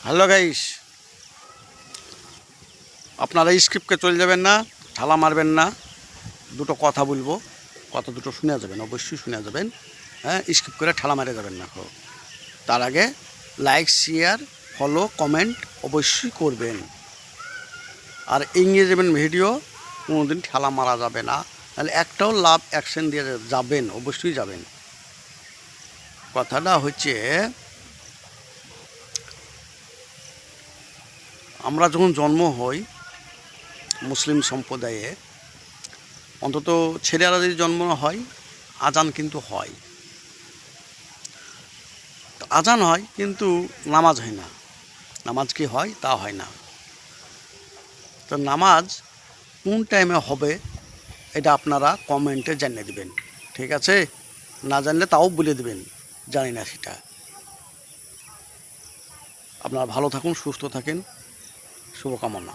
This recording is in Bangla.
হ্যালো গাইস, আপনারা স্ক্রিপ্টকে চলে যাবেন না, ঠালা মারবেন না। দুটো কথা বলবো, কথা দুটো শুনে যাবেন, অবশ্যই শুনে যাবেন। হ্যাঁ, স্ক্রিপ্ট করে ঠালা মারে যাবেন না। তার আগে লাইক, শেয়ার, ফলো, কমেন্ট অবশ্যই করবেন। আর এঙ্গেজমেন্ট ভিডিও কোনোদিন ঠেলা মারা যাবে না, তাহলে একটাও লাভ অ্যাকশন দিয়ে যাবেন, অবশ্যই যাবেন। কথাটা হচ্ছে, আমরা যখন জন্ম হই মুসলিম সম্প্রদায়ে, অন্তত ছেলেরা যদি জন্ম হয় আজান কিন্তু হয়, আজান হয় কিন্তু নামাজ হয় না। নামাজ কি হয়? তা হয় না। তো নামাজ কোন টাইমে হবে এটা আপনারা কমেন্টে জানিয়ে দেবেন, ঠিক আছে? না জানলে তাও বলে দেবেন, জানি না সেটা। আপনারা ভালো থাকুন, সুস্থ থাকেন, শুভকামনা।